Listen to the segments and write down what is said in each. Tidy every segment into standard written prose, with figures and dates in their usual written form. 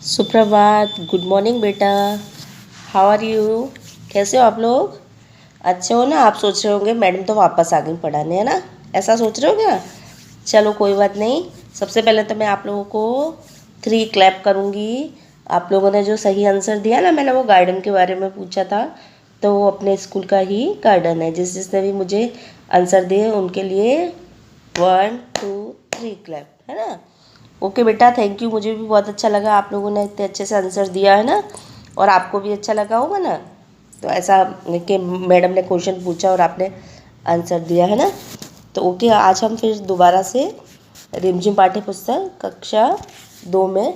सुप्रभात, good morning बेटा। How are you? कैसे हो आप लोग? अच्छे हो ना? आप सोच रहे होंगे मैडम तो वापस आ गई पढ़ाने, है ना? ऐसा सोच रहे हो क्या? चलो कोई बात नहीं। सबसे पहले तो मैं आप लोगों को 3 क्लैप करूँगी। आप लोगों ने जो सही आंसर दिया ना, मैंने वो गार्डन के बारे में पूछा था, तो वो अपने स्कूल का ही गार्डन है। जिसने भी मुझे आंसर दिए उनके लिए 1 2 3 क्लैप, है ना? ओके बेटा, थैंक यू। मुझे भी बहुत अच्छा लगा, आप लोगों ने इतने अच्छे से आंसर दिया है ना, और आपको भी अच्छा लगा होगा ना। तो ऐसा कि मैडम ने क्वेश्चन पूछा और आपने आंसर दिया, है ना। तो ओके, आज हम फिर दोबारा से रिमझिम पाठ्य पुस्तक कक्षा 2 में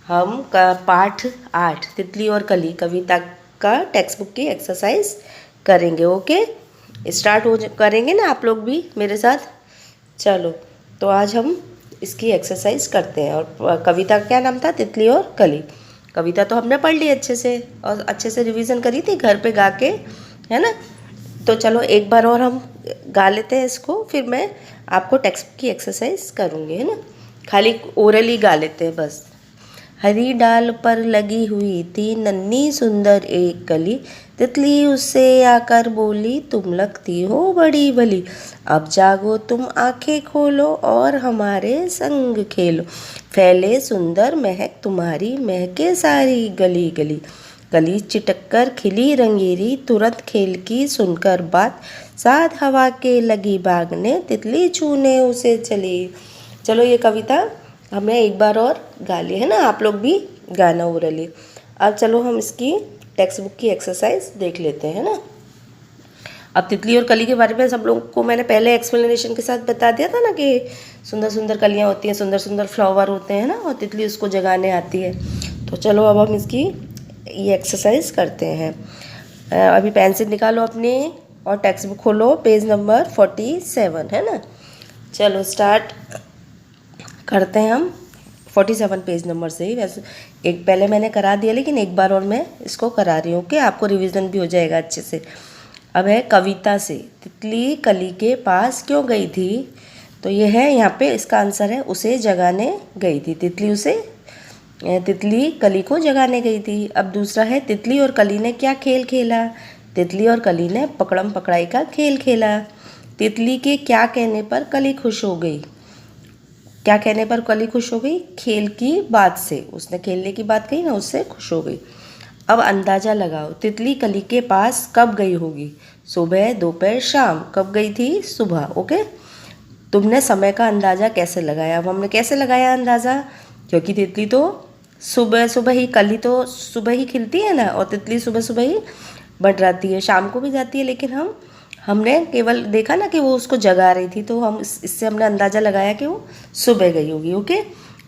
हम पाठ 8 तितली और कली कविता का टेक्स्ट बुक की एक्सरसाइज करेंगे। ओके, स्टार्ट हो करेंगे ना आप लोग भी मेरे साथ? चलो, तो आज हम इसकी एक्सरसाइज करते हैं। और कविता का क्या नाम था? तितली और कली। कविता तो हमने पढ़ ली अच्छे से, और अच्छे से रिवीजन करी थी घर पे गा के, है ना। तो चलो एक बार और हम गा लेते हैं इसको, फिर मैं आपको टेक्स्ट की एक्सरसाइज करूँगी, है ना। खाली ओरली गा लेते हैं बस। हरी डाल पर लगी हुई थी नन्ही सुंदर एक कली, तितली उससे आकर बोली तुम लगती हो बड़ी भली, अब जागो तुम आंखें खोलो और हमारे संग खेलो, फैले सुंदर महक तुम्हारी महके सारी गली गली, कली चिटक कर खिली रंगीरी तुरंत खेल की सुनकर बात, साथ हवा के लगी भागने तितली छूने उसे चली। चलो ये कविता हमने एक बार और गा ली, है ना। आप लोग भी गाना ओरली। अब चलो हम इसकी टेक्स्ट बुक की एक्सरसाइज देख लेते हैं, है ना। अब तितली और कली के बारे में सब लोगों को मैंने पहले एक्सप्लेनेशन के साथ बता दिया था ना, कि सुंदर सुंदर कलियाँ होती हैं, सुंदर सुंदर फ्लावर होते हैं ना, और तितली उसको जगाने आती है। तो चलो अब हम इसकी ये एक्सरसाइज करते हैं। अभी पेंसिल निकालो अपनी और टेक्स्ट बुक खोलो, पेज नंबर 47, है ना। चलो स्टार्ट करते हैं हम 47 पेज नंबर से ही। वैसे एक पहले मैंने करा दिया, लेकिन एक बार और मैं इसको करा रही हूँ कि आपको रिवीजन भी हो जाएगा अच्छे से। अब है कविता से, तितली कली के पास क्यों गई थी? तो ये है, यहाँ पे इसका आंसर है उसे जगाने गई थी। तितली कली को जगाने गई थी। अब दूसरा है तितली और कली ने क्या खेल खेला? तितली और कली ने पकड़म पकड़ाई का खेल खेला। तितली के क्या कहने पर कली खुश हो गई? क्या कहने पर कली खुश हो गई? खेल की बात से, उसने खेलने की बात कही ना, उससे खुश हो गई। अब अंदाजा लगाओ, तितली कली के पास कब गई होगी? सुबह, दोपहर, शाम। कब गई थी? सुबह। ओके, तुमने समय का अंदाजा कैसे लगाया? अब हमने कैसे लगाया अंदाज़ा? क्योंकि तितली तो सुबह सुबह ही, कली तो सुबह ही खिलती है ना, और तितली सुबह सुबह ही मंडराती है, शाम को भी जाती है, लेकिन हमने केवल देखा ना कि वो उसको जगा रही थी, तो हम इससे हमने अंदाज़ा लगाया कि वो सुबह गई होगी। ओके,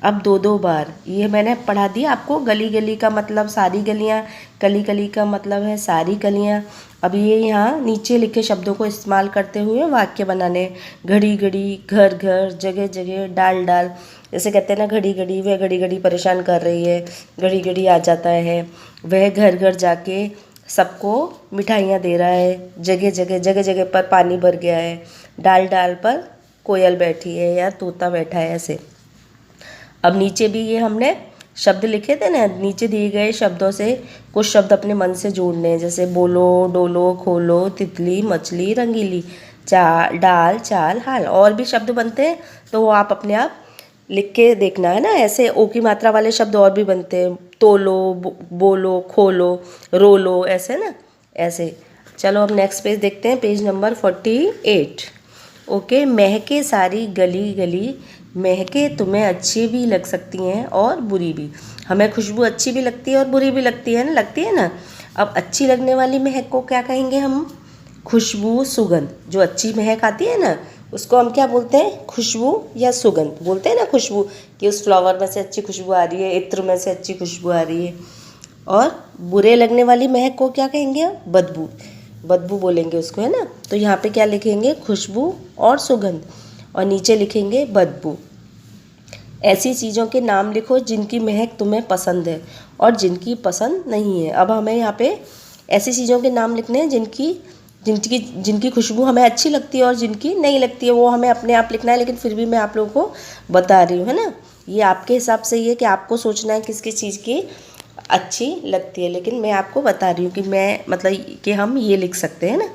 अब 2 बार ये मैंने पढ़ा दिया आपको। गली गली का मतलब सारी गलियाँ, कली कली का मतलब है सारी कलियाँ। अब ये यहाँ नीचे लिखे शब्दों को इस्तेमाल करते हुए वाक्य बनाने। घड़ी घड़ी, घर घर, जगह जगह, डाल डाल। जैसे कहते हैं ना, घड़ी घड़ी, वह घड़ी घड़ी परेशान कर रही है, घड़ी घड़ी आ जाता है। वह घर घर जाके सबको मिठाइयाँ दे रहा है, जगह जगह, जगह जगह पर पानी भर गया है, डाल डाल पर कोयल बैठी है या तोता बैठा है, ऐसे। अब नीचे भी ये हमने शब्द लिखे थे ना, नीचे दिए गए शब्दों से कुछ शब्द अपने मन से जोड़ने हैं, जैसे बोलो, डोलो, खोलो, तितली, मछली, रंगीली, डाल, चाल, हाल। और भी शब्द बनते हैं, तो वो आप अपने आप लिख के देखना, है ना। ऐसे ओ की मात्रा वाले शब्द और भी बनते हैं, तोलो, बोलो, खोलो, रोलो, ऐसे ना, ऐसे। चलो अब नेक्स्ट पेज देखते हैं, पेज नंबर 48। ओके, महके सारी गली गली, महके तुम्हें अच्छी भी लग सकती हैं और बुरी भी। हमें खुशबू अच्छी भी लगती है और बुरी भी लगती है ना, अब अच्छी लगने वाली महक को क्या कहेंगे हम? खुशबू, सुगंध। जो अच्छी महक आती है ना, उसको हम क्या बोलते हैं? खुशबू या सुगंध बोलते हैं ना। खुशबू कि उस फ्लावर में से अच्छी खुशबू आ रही है, इत्र में से अच्छी खुशबू आ रही है। और बुरे लगने वाली महक को क्या कहेंगे? बदबू, बदबू बोलेंगे उसको, है ना। तो यहाँ पे क्या लिखेंगे? खुशबू और सुगंध, और नीचे लिखेंगे बदबू। ऐसी चीज़ों के नाम लिखो जिनकी महक तुम्हें पसंद है और जिनकी पसंद नहीं है। अब हमें यहाँ पे ऐसी चीज़ों के नाम लिखने हैं जिनकी जिनकी जिनकी खुशबू हमें अच्छी लगती है और जिनकी नहीं लगती है, वो हमें अपने आप लिखना है, लेकिन फिर भी मैं आप लोगों को बता रही हूँ, है ना। ये आपके हिसाब से ही है कि आपको सोचना है किस किस चीज़ की अच्छी लगती है, लेकिन मैं आपको बता रही हूँ कि मैं मतलब कि हम ये लिख सकते हैं ना।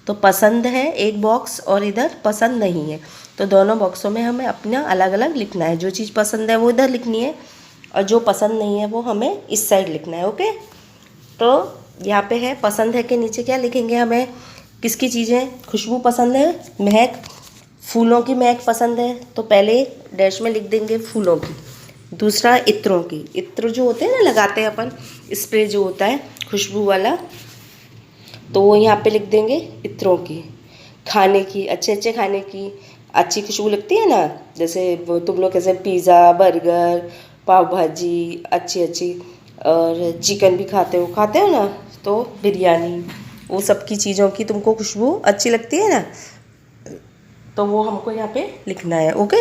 तो पसंद है एक बॉक्स और इधर पसंद नहीं है, तो दोनों बॉक्सों में हमें अपना अलग अलग लिखना है। जो चीज़ पसंद है वो इधर लिखनी है और जो पसंद नहीं है वो हमें इस साइड लिखना है। ओके, तो यहाँ पे है पसंद है के नीचे क्या लिखेंगे, हमें किसकी चीज़ें खुशबू पसंद है, महक, फूलों की महक पसंद है, तो पहले डैश में लिख देंगे फूलों की। दूसरा इत्रों की, इत्र जो होते हैं ना लगाते हैं अपन, स्प्रे जो होता है खुशबू वाला, तो वो यहाँ पे लिख देंगे इत्रों की। खाने की, अच्छे अच्छे खाने की अच्छी खुशबू लगती है ना, जैसे तुम लोग कैसे पिज़्ज़ा, बर्गर, पाव भाजी अच्छी अच्छी, और चिकन भी खाते हो ना, तो बिरयानी, वो सब की चीज़ों की तुमको खुशबू अच्छी लगती है ना, तो वो हमको यहाँ पे लिखना है। ओके,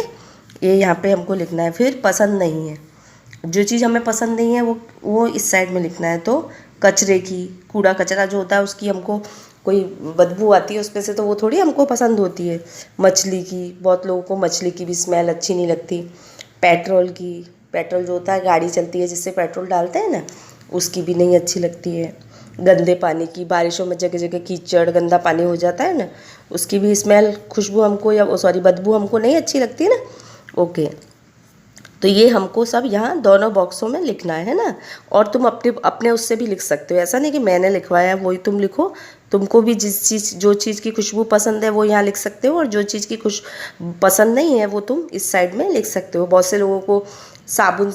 ये यहाँ पे हमको लिखना है। फिर पसंद नहीं है, जो चीज़ हमें पसंद नहीं है वो इस साइड में लिखना है। तो कचरे की, कूड़ा कचरा जो होता है उसकी हमको कोई बदबू आती है उसमें से, तो वो थोड़ी हमको पसंद होती है। मछली की, बहुत लोगों को मछली की भी स्मेल अच्छी नहीं लगती। पेट्रोल की, पेट्रोल जो होता है गाड़ी चलती है जिससे पेट्रोल डालते हैं ना, उसकी भी नहीं अच्छी लगती है। गंदे पानी की, बारिशों में जगह जगह कीचड़ गंदा पानी हो जाता है ना, उसकी भी स्मेल, खुशबू हमको या सॉरी बदबू हमको नहीं अच्छी लगती है ना। ओके, तो ये हमको सब यहाँ दोनों बॉक्सों में लिखना है ना। और तुम अपने अपने उससे भी लिख सकते हो, ऐसा नहीं कि मैंने लिखवाया है वही तुम लिखो। तुमको भी जो चीज़ की खुशबू पसंद है वो यहाँ लिख सकते हो, और जो चीज़ की खुश पसंद नहीं है वो तुम इस साइड में लिख सकते हो। बहुत से लोगों को साबुन,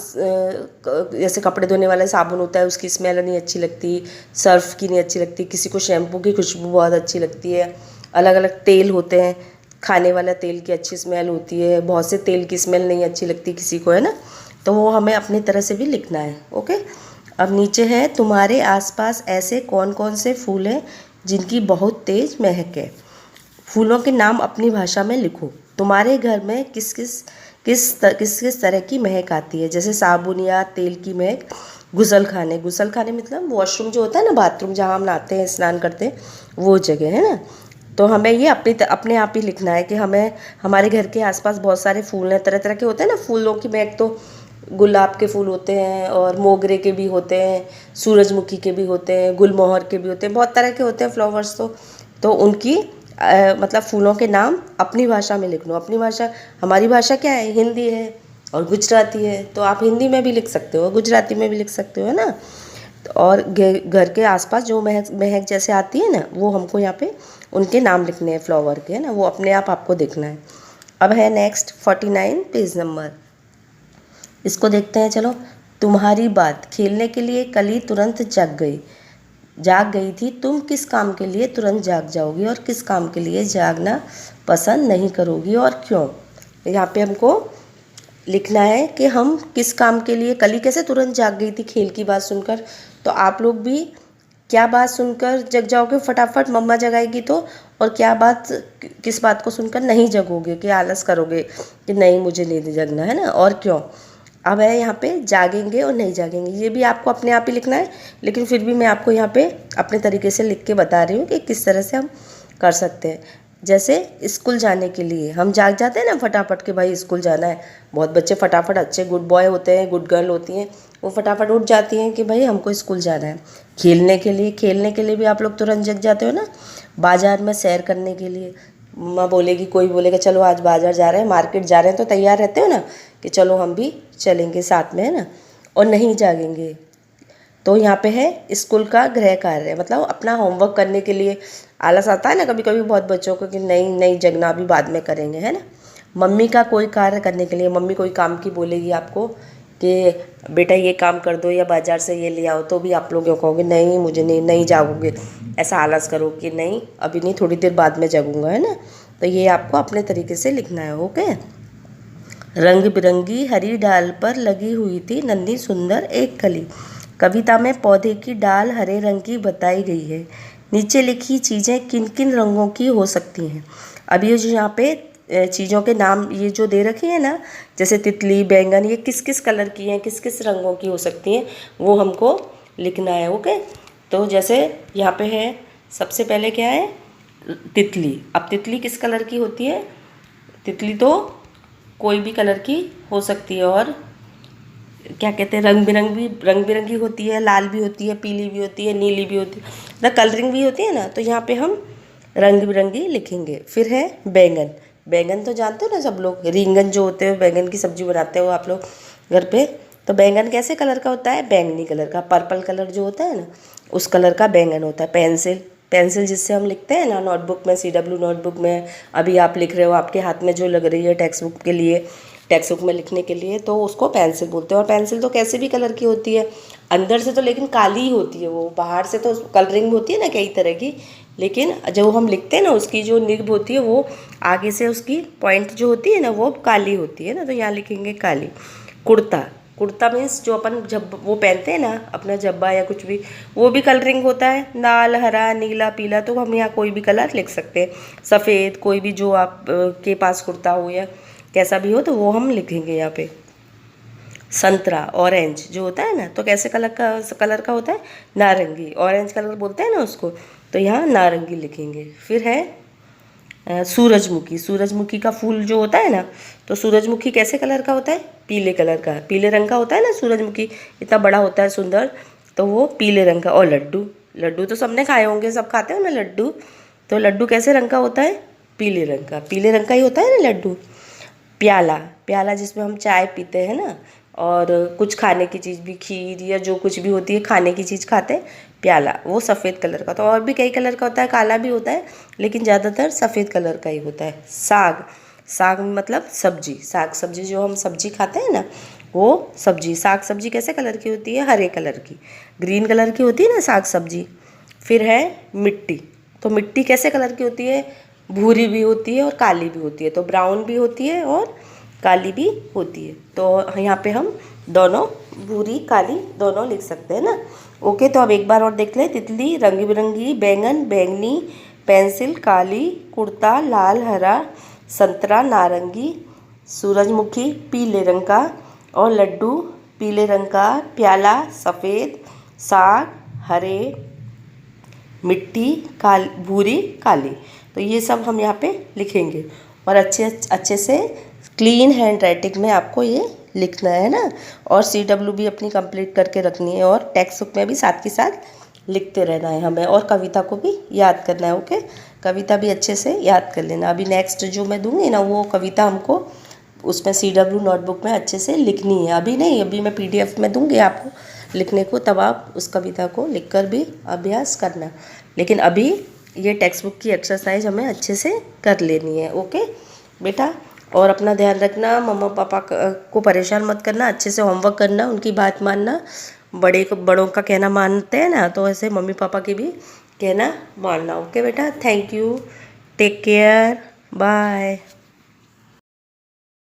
जैसे कपड़े धोने वाला साबुन होता है उसकी स्मेल नहीं अच्छी लगती, सर्फ की नहीं अच्छी लगती, किसी को शैम्पू की खुशबू बहुत अच्छी लगती है। अलग अलग तेल होते हैं, खाने वाला तेल की अच्छी स्मेल होती है, बहुत से तेल की स्मेल नहीं अच्छी लगती किसी को, है ना। तो वो हमें अपनी तरह से भी लिखना है। ओके, अब नीचे है तुम्हारे आसपास ऐसे कौन कौन से फूल हैं जिनकी बहुत तेज महक है। फूलों के नाम अपनी भाषा में लिखो। तुम्हारे घर में किस तरह की महक आती है, जैसे साबुन या तेल की महक। गुसल खाने मतलब वॉशरूम जो होता है ना, बाथरूम जहाँ हम नहाते हैं स्नान करते हैं, वो जगह है ना। तो हमें ये अपने आप ही लिखना है कि हमें हमारे घर के आसपास बहुत सारे फूल हैं, तरह तरह के होते हैं ना फूलों की महक। तो गुलाब के फूल होते हैं और मोगरे के भी होते हैं, सूरजमुखी के भी होते हैं, गुलमोहर के भी होते हैं, बहुत तरह के होते हैं फ्लावर्स। तो उनकी मतलब फूलों के नाम अपनी भाषा में लिख लो। अपनी भाषा, हमारी भाषा क्या है, हिंदी है और गुजराती है, तो आप हिंदी में भी लिख सकते हो, गुजराती में भी लिख सकते हो, है ना। और घर के आसपास जो महक महक जैसे आती है ना, वो हमको यहाँ पे उनके नाम लिखने हैं फ्लावर के, है ना, वो अपने आप आपको देखना है। अब है नेक्स्ट 49 पेज नंबर, इसको देखते हैं। चलो, तुम्हारी बात, खेलने के लिए कली तुरंत जाग गई थी। तुम किस काम के लिए तुरंत जाग जाओगी और किस काम के लिए जागना पसंद नहीं करोगी और क्यों। यहाँ पे हमको लिखना है कि हम किस काम के लिए, कली कैसे तुरंत जाग गई थी खेल की बात सुनकर, तो आप लोग भी क्या बात सुनकर जग जाओगे फटाफट, मम्मा जगाएगी तो, और क्या बात, किस बात को सुनकर नहीं जगोगे, कि आलस करोगे कि नहीं मुझे नहीं जगना, है ना, और क्यों। अब है यहाँ पे जागेंगे और नहीं जागेंगे, ये भी आपको अपने आप ही लिखना है, लेकिन फिर भी मैं आपको यहाँ पे अपने तरीके से लिख के बता रही हूँ कि किस तरह से हम कर सकते हैं। जैसे स्कूल जाने के लिए हम जाग जाते हैं ना फटाफट कि भाई स्कूल जाना है। बहुत बच्चे फटाफट, अच्छे गुड बॉय होते हैं, गुड गर्ल होती हैं, वो फटाफट उठ जाती हैं कि भाई हमको स्कूल जाना है। खेलने के लिए भी आप लोग तुरंत जग जाते हो ना। बाज़ार में सैर करने के लिए मम्मा बोलेगी, कोई बोलेगा चलो आज बाज़ार जा रहे हैं, मार्केट जा रहे हैं, तो तैयार रहते हो ना कि चलो हम भी चलेंगे साथ में, है ना। और नहीं जागेंगे तो यहाँ पे है स्कूल का गृह कार्य, मतलब अपना होमवर्क करने के लिए आलस आता है ना कभी कभी बहुत बच्चों को कि नहीं जगना, अभी बाद में करेंगे, है ना। मम्मी का कोई कार्य करने के लिए, मम्मी कोई काम की बोलेगी आपको कि बेटा ये काम कर दो या बाज़ार से ये ले आओ, तो भी आप लोग कहोगे नहीं मुझे नहीं जागोगे, ऐसा आलस करो कि नहीं अभी नहीं, थोड़ी देर बाद में जगूंगा, है ना। तो ये आपको अपने तरीके से लिखना है। ओके, रंग बिरंगी हरी डाल पर लगी हुई थी नन्ही सुंदर एक कली। कविता में पौधे की डाल हरे रंग की बताई गई है। नीचे लिखी चीज़ें किन किन रंगों की हो सकती हैं। अब ये जो यहाँ पे चीज़ों के नाम ये जो दे रखे हैं ना, जैसे तितली, बैंगन, ये किस किस कलर की हैं, किस किस रंगों की हो सकती हैं, वो हमको लिखना है। ओके, तो जैसे यहाँ पे है, सबसे पहले क्या है, तितली। अब तितली किस कलर की होती है, तितली तो कोई भी कलर की हो सकती है, और क्या कहते हैं, रंग बिरंगी होती है, लाल भी होती है, पीली भी होती है, नीली भी होती है, मतलब कलरिंग भी होती है ना। तो यहाँ पे हम रंग बिरंगी लिखेंगे। फिर है बैंगन। बैंगन तो जानते हो ना सब लोग, रिंगन जो होते हैं, बैंगन की सब्जी बनाते हो आप लोग घर पे। तो बैंगन कैसे कलर का होता है? बैंगनी कलर का, पर्पल कलर जो होता है ना, उस कलर का बैंगन होता है। पेंसिल, पेंसिल जिससे हम लिखते हैं ना नोटबुक में, CW नोटबुक में अभी आप लिख रहे हो, आपके हाथ में जो लग रही है टेक्स्ट बुक के लिए, टेक्स्ट बुक में लिखने के लिए, तो उसको पेंसिल बोलते हैं। और पेंसिल तो कैसे भी कलर की होती है, अंदर से तो लेकिन काली ही होती है वो, बाहर से तो कलरिंग होती है ना कई तरह की, लेकिन जो हम लिखते हैं ना उसकी जो निब होती है वो आगे से उसकी पॉइंट जो होती है ना वो काली होती है ना, तो यहाँ लिखेंगे काली। कुर्ता, कुर्ता मीन्स जो अपन जब वो पहनते हैं ना अपना जब्बा या कुछ भी, वो भी कलरिंग होता है, लाल, हरा, नीला, पीला, तो हम यहाँ कोई भी कलर लिख सकते हैं। सफ़ेद, कोई भी जो आप के पास कुर्ता हो या कैसा भी हो तो वो हम लिखेंगे यहाँ पे। संतरा, ऑरेंज जो होता है ना, तो कैसे कलर का होता है? नारंगी, ऑरेंज कलर बोलते हैं ना उसको, तो यहाँ नारंगी लिखेंगे। फिर है सूरजमुखी। सूरजमुखी का फूल जो होता है ना, तो सूरजमुखी कैसे कलर का होता है? पीले कलर का, पीले रंग का होता है ना सूरजमुखी, इतना बड़ा होता है सुंदर, तो वो पीले रंग का। और लड्डू, लड्डू तो सबने खाए होंगे, सब खाते हो ना लड्डू, तो लड्डू कैसे रंग का होता है? पीले रंग का, पीले रंग का ही होता है ना लड्डू। प्याला, प्याला जिसमें हम चाय पीते हैं ना, और कुछ खाने की चीज़ भी, खीर या जो कुछ भी होती है खाने की चीज़ खाते हैं, प्याला, वो सफ़ेद कलर का। तो और भी कई कलर का होता है, काला भी होता है, लेकिन ज़्यादातर सफ़ेद कलर का ही होता है। साग, साग मतलब सब्जी, साग सब्जी जो हम सब्जी खाते हैं ना, वो सब्जी, साग सब्जी कैसे कलर की होती है? हरे कलर की, ग्रीन कलर की होती है ना साग सब्जी। फिर है मिट्टी। तो मिट्टी कैसे कलर की होती है? भूरी भी होती है और काली भी होती है, तो ब्राउन भी होती है और काली भी होती है। तो यहाँ पे हम दोनों, भूरी काली दोनों लिख सकते हैं ना। ओके, तो अब एक बार और देख लें। तितली, रंग बिरंगी, बैंगन बैंगनी, पेंसिल काली, कुर्ता लाल हरा, संतरा नारंगी, सूरजमुखी पीले रंग का, और लड्डू पीले रंग का, प्याला सफ़ेद, साग हरे, मिट्टी काली, भूरी काली। तो ये सब हम यहाँ पे लिखेंगे, और अच्छे अच्छे से क्लीन हैंड राइटिंग में आपको ये लिखना है ना। और CW भी अपनी कंप्लीट करके रखनी है, और टेक्स्ट बुक में भी साथ के साथ लिखते रहना है हमें, और कविता को भी याद करना है। ओके, कविता भी अच्छे से याद कर लेना। अभी नेक्स्ट जो मैं दूंगी ना वो कविता हमको उसमें CW नोटबुक में अच्छे से लिखनी है। अभी नहीं, अभी मैं PDF में दूंगी आपको लिखने को, तब आप उस कविता को लिखकर भी अभ्यास करना। लेकिन अभी ये टेक्स्ट बुक की एक्सरसाइज हमें अच्छे से कर लेनी है। ओके बेटा, और अपना ध्यान रखना, मम्मा पापा को परेशान मत करना, अच्छे से होमवर्क करना, उनकी बात मानना, बड़ों का कहना मानते हैं ना, तो ऐसे मम्मी पापा की भी कहना मानना। ओके बेटा, thank you, take care, bye.